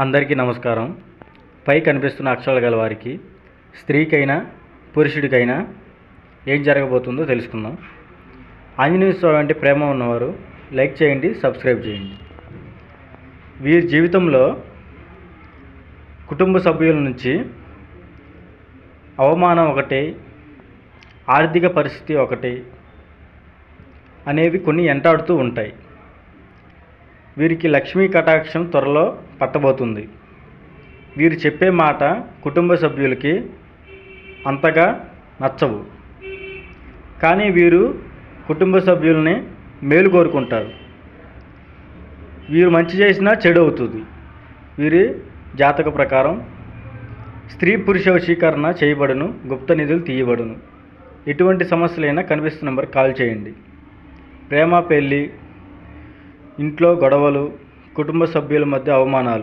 అందరికీ నమస్కారం. పై కనిపిస్తున్న అక్షరాలు గల వారికి స్త్రీకైనా పురుషుడికైనా ఏం జరగబోతుందో తెలుసుకుందాం. ఆంజనేయ స్వామి అంటే ప్రేమ ఉన్నవారు లైక్ చేయండి, సబ్స్క్రైబ్ చేయండి. వీరి జీవితంలో కుటుంబ సభ్యుల నుంచి అవమానం ఒకటి, ఆర్థిక పరిస్థితి ఒకటి అనేవి కొన్ని వెంటాడుతూ ఉంటాయి. వీరికి లక్ష్మీ కటాక్షం త్వరలో పట్టబోతుంది. వీరు చెప్పే మాట కుటుంబ సభ్యులకి అంతగా నచ్చవు, కానీ వీరు కుటుంబ సభ్యుల్ని మేలు కోరుకుంటారు. వీరు మంచి చేసినా చెడు అవుతుంది. వీరి జాతక ప్రకారం స్త్రీ పురుష వశీకరణ చేయబడును, గుప్త నిధులు తీయబడును. ఎటువంటి సమస్యలైనా కనిపిస్తున్న నెంబర్కి కాల్ చేయండి. ప్రేమ, పెళ్ళి, ఇంట్లో గొడవలు, కుటుంబ సభ్యుల మధ్య అవమానాలు